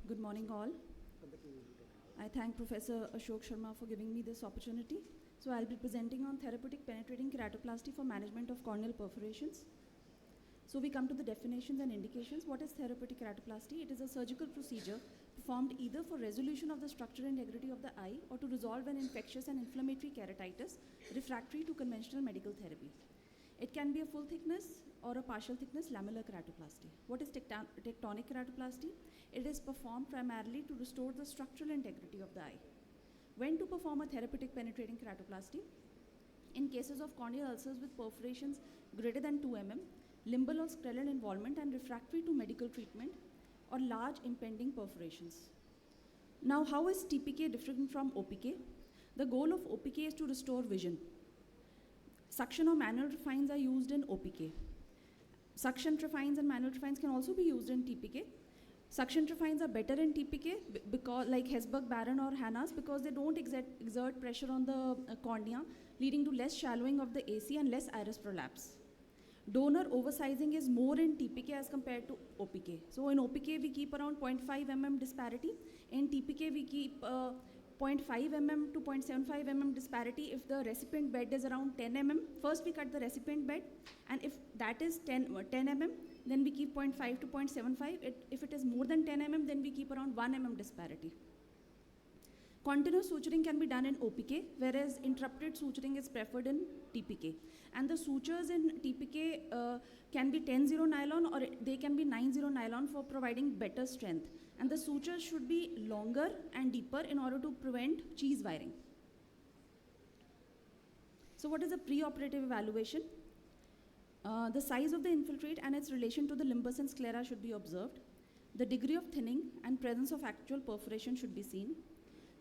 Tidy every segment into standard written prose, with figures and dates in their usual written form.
Good morning all. I thank Professor Ashok Sharma for giving me this opportunity. So I'll be presenting on therapeutic penetrating keratoplasty for management of corneal perforations. So we come to the definitions and indications. What is therapeutic keratoplasty? It is a surgical procedure performed either for resolution of the structural integrity of the eye or to resolve an infectious and inflammatory keratitis refractory to conventional medical therapy. It can be a full thickness or a partial thickness lamellar keratoplasty. What is tectonic keratoplasty? It is performed primarily to restore the structural integrity of the eye. When to perform a therapeutic penetrating keratoplasty? In cases of corneal ulcers with perforations greater than 2 mm, limbal or scleral involvement and refractory to medical treatment, or large impending perforations. Now, how is TPK different from OPK? The goal of OPK is to restore vision. Suction or manual trephines are used in OPK. Suction trephines and manual trephines can also be used in TPK. Suction trephines are better in TPK because, like Hesberg, Barron or Hanna's, because they don't exert pressure on the cornea, leading to less shallowing of the AC and less iris prolapse. Donor oversizing is more in TPK as compared to OPK. So in OPK we keep around 0.5 mm disparity. In TPK we keep 0.5 mm to 0.75 mm disparity if the recipient bed is around 10 mm. First we cut the recipient bed, and if that is 10 mm, then we keep 0.5 to 0.75. If it is more than 10 mm, then we keep around 1 mm disparity. Continuous suturing can be done in OPK, whereas interrupted suturing is preferred in TPK. And the sutures in TPK can be 10-0 nylon or they can be 9-0 nylon for providing better strength. And the sutures should be longer and deeper in order to prevent cheese wiring. So what is a preoperative evaluation? The size of the infiltrate and its relation to the limbus and sclera should be observed. The degree of thinning and presence of actual perforation should be seen.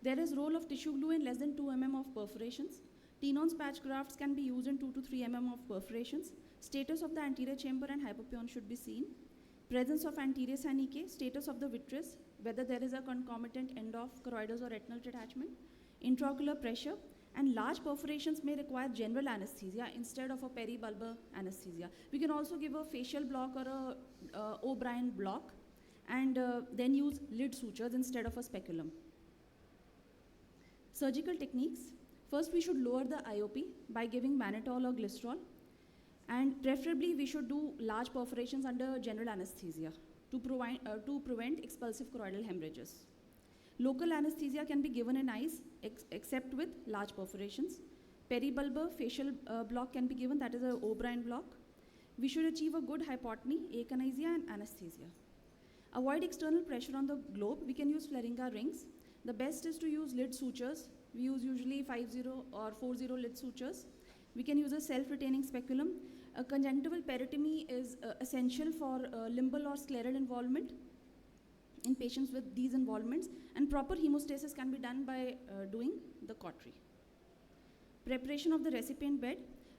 There is role of tissue glue in less than 2 mm of perforations. Tenon's patch grafts can be used in 2 to 3 mm of perforations. Status of the anterior chamber and hypopyon should be seen. Presence of anterior synechiae, status of the vitreous, whether there is a concomitant end of choroidal or retinal detachment, intraocular pressure, and large perforations may require general anesthesia instead of a peribulbar anesthesia. We can also give a facial block or a O'Brien block and then use lid sutures instead of a speculum. Surgical techniques. First, we should lower the IOP by giving mannitol or glycerol, and preferably we should do large perforations under general anesthesia to prevent expulsive choroidal hemorrhages. Local anesthesia can be given in eyes except with large perforations. Peribulbar facial block can be given, that is a O'Brien block. We should achieve a good hypotony, akinesia, and anesthesia. Avoid external pressure on the globe. We can use Fleringa rings. The best is to use lid sutures. We use usually 5-0 or 4-0 lid sutures. We can use a self-retaining speculum. A conjunctival peritomy is essential for limbal or scleral involvement in patients with these involvements, and proper hemostasis can be done by doing the cautery. Preparation of the recipient bed.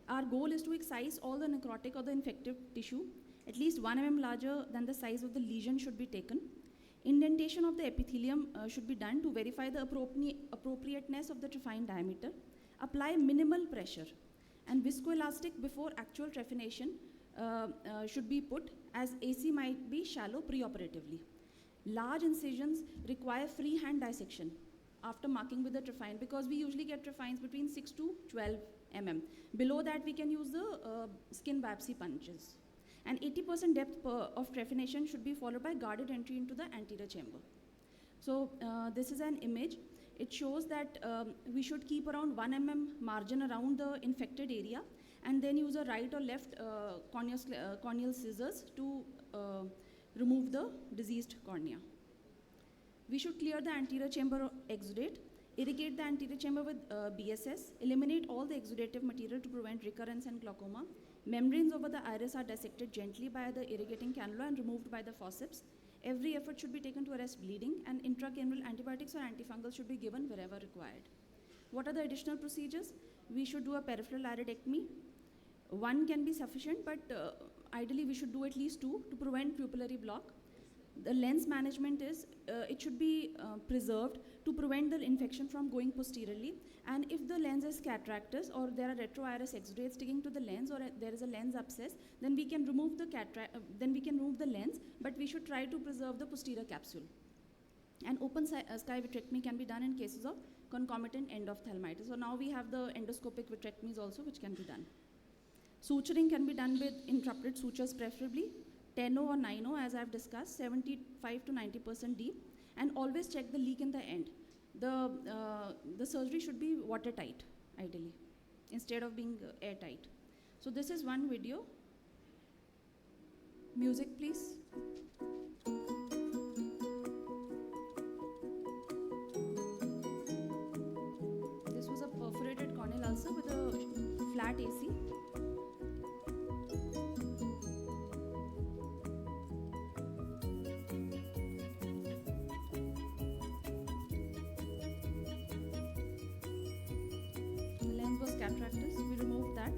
Our goal is to excise all the necrotic or the infective tissue. At least 1 mm larger than the size of the lesion should be taken. Indentation of the epithelium should be done to verify the appropriateness of the trephine diameter. Apply minimal pressure, and viscoelastic before actual trephination should be put, as AC might be shallow preoperatively. Large incisions require freehand dissection after marking with the trephine, because we usually get trephines between 6 to 12 mm. Below that we can use the skin biopsy punches. And 80% depth of trephination should be followed by guarded entry into the anterior chamber. So this is an image. It shows that we should keep around 1 mm margin around the infected area, and then use a right or left corneal scissors to remove the diseased cornea. We should clear the anterior chamber exudate, irrigate the anterior chamber with BSS, eliminate all the exudative material to prevent recurrence and glaucoma. Membranes over the iris are dissected gently by the irrigating cannula and removed by the forceps. Every effort should be taken to arrest bleeding, and intracameral antibiotics or antifungals should be given wherever required. What are the additional procedures? We should do a peripheral iridectomy. One can be sufficient, but ideally we should do at least 2 to prevent pupillary block. The lens management is, it should be preserved to prevent the infection from going posteriorly. And if the lens is cataractous or there are retroiris exudates sticking to the lens, or there is a lens abscess, then we can remove the lens, but we should try to preserve the posterior capsule. And open sky vitrectomy can be done in cases of concomitant endophthalmitis. So now we have the endoscopic vitrectomies also, which can be done. Suturing can be done with intraoperate sutures preferably, 10O or 9O as I've discussed, 75 to 90% deep, and always check the leak in the end. The surgery should be watertight, ideally, instead of being airtight. So this is one video. Music, please. This was a perforated corneal ulcer with a flat AC. The lens was cataractus. We removed that.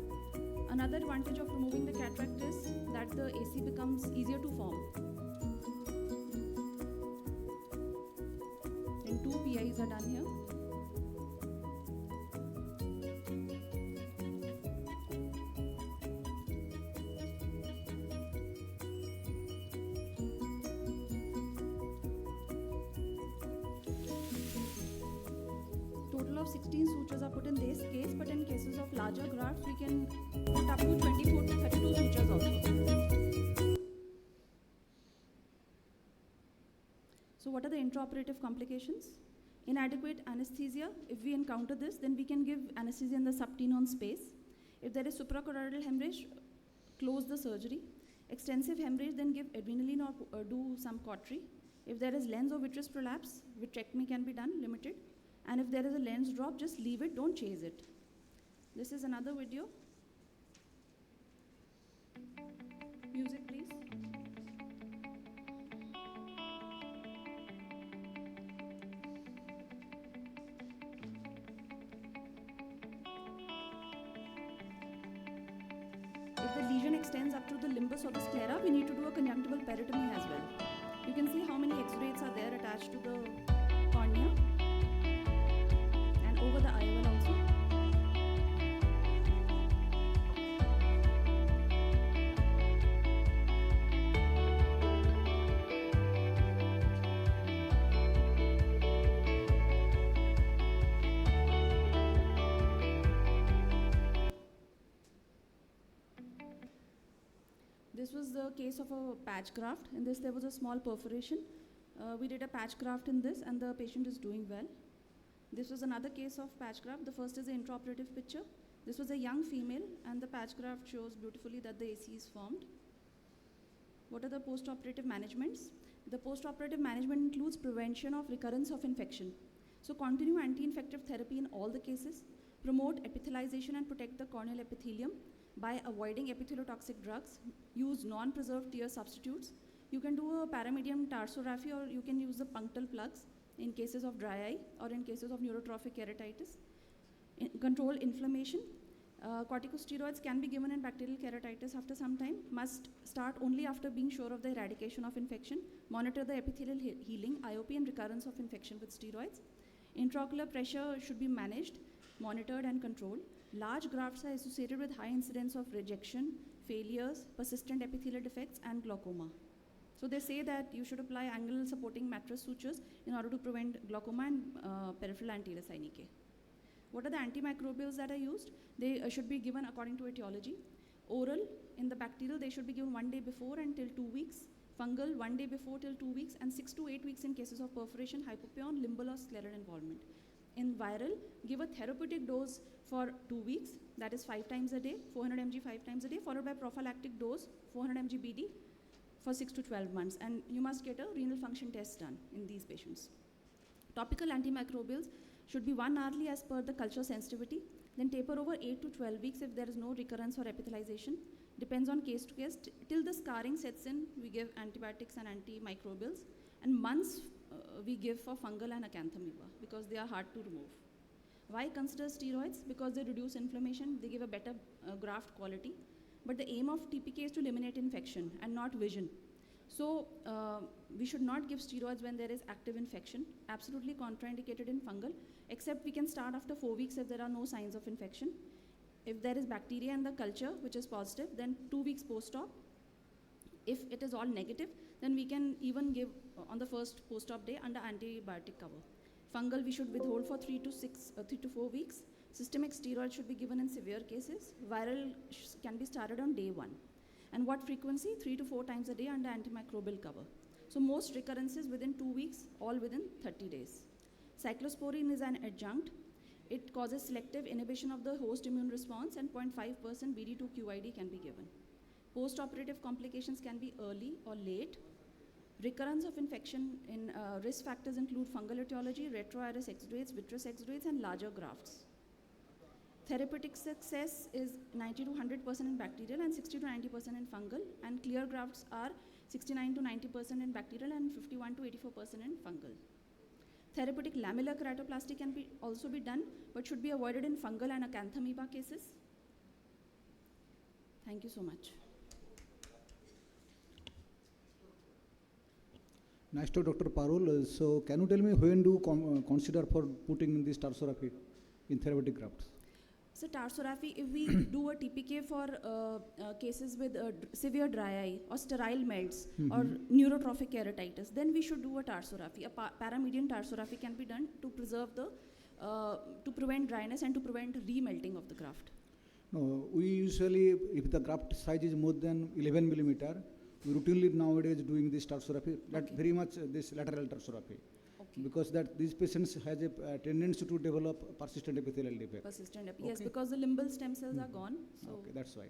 Another advantage of removing the cataract is that the AC becomes easier to form. And 2 PIs are done here. Total of 16 sutures are put in this case, but in cases of larger grafts, we can put up to 24 to 32 sutures also. So what are the intraoperative complications? Inadequate anesthesia. If we encounter this, then we can give anesthesia in the subtenon space. If there is suprachoroidal hemorrhage, close the surgery. Extensive hemorrhage, then give adrenaline or do some cautery. If there is lens or vitreous prolapse, vitrectomy can be done, limited. And if there is a lens drop, just leave it, don't chase it. This is another video. Music, please. If the lesion extends up to the limbus or the sclera, we need to do a conjunctival peritomy as well. You can see how many exudates are there attached to the cornea. Over the IOL also. This was the case of a patch graft. In this there was a small perforation. We did a patch graft in this and the patient is doing well. This was another case of patch graft. The first is the intraoperative picture. This was a young female and the patch graft shows beautifully that the AC is formed. What are the postoperative managements? The postoperative management includes prevention of recurrence of infection. So continue anti-infective therapy in all the cases. Promote epithelialization and protect the corneal epithelium by avoiding epitheliotoxic drugs. Use non-preserved tear substitutes. You can do a paramedium tarsorrhaphy or you can use the punctal plugs in cases of dry eye or in cases of neurotrophic keratitis. Control inflammation. Corticosteroids can be given in bacterial keratitis after some time. Must start only after being sure of the eradication of infection. Monitor the epithelial healing, IOP and recurrence of infection with steroids. Intraocular pressure should be managed, monitored and controlled. Large grafts are associated with high incidence of rejection, failures, persistent epithelial defects and glaucoma. So they say that you should apply angle supporting mattress sutures in order to prevent glaucoma and peripheral anterior synechiae. What are the antimicrobials that are used? They should be given according to etiology. Oral, in the bacterial, they should be given 1 day before and till 2 weeks. Fungal, 1 day before till 2 weeks, and 6 to 8 weeks in cases of perforation, hypopyon, limbal or scleral involvement. In viral, give a therapeutic dose for 2 weeks, that is 5 times a day, 400 mg 5 times a day, followed by prophylactic dose, 400 mg BD, for 6 to 12 months, and you must get a renal function test done in these patients. Topical antimicrobials should be 1 hourly as per the culture sensitivity, then taper over 8 to 12 weeks if there is no recurrence or epithelialization. Depends on case to case. Till the scarring sets in, we give antibiotics and antimicrobials, and months we give for fungal and acanthamoeba because they are hard to remove. Why consider steroids? Because they reduce inflammation, they give a better graft quality. But the aim of TPK is to eliminate infection and not vision. So we should not give steroids when there is active infection, absolutely contraindicated in fungal, except we can start after 4 weeks if there are no signs of infection. If there is bacteria in the culture, which is positive, then 2 weeks post-op. If it is all negative, then we can even give on the first post-op day under antibiotic cover. Fungal we should withhold for 3 to 4 weeks. Systemic steroid should be given in severe cases. Viral can be started on day 1. And what frequency? 3 to 4 times a day under antimicrobial cover. So most recurrences within 2 weeks, all within 30 days. Cyclosporine is an adjunct. It causes selective inhibition of the host immune response, and 0.5% BD2 QID can be given. Post-operative complications can be early or late. Recurrence of infection in risk factors include fungal etiology, retrovirus exudates, vitreous exudates, and larger grafts. Therapeutic success is 90 to 100% in bacterial and 60 to 90% in fungal, and clear grafts are 69 to 90% in bacterial and 51 to 84% in fungal. Therapeutic lamellar keratoplasty can also be done, but should be avoided in fungal and acanthamoeba cases. Thank you so much. Nice to Dr. Parul. So can you tell me when do you consider for putting this tarsorrhaphy in therapeutic grafts? So tarsorrhaphy, if we do a TPK for cases with severe dry eye or sterile melts or neurotrophic keratitis, then we should do a tarsorrhaphy. A paramedian tarsorrhaphy can be done to preserve the, to prevent dryness and to prevent remelting of the graft. No, we usually, if the graft size is more than 11 millimeter, we routinely nowadays doing this tarsorrhaphy, that very much this lateral tarsorrhaphy. Because that these patients has a tendency to develop persistent epithelial defect. Persistent, yes, because the limbal stem cells are gone. So okay, that's why.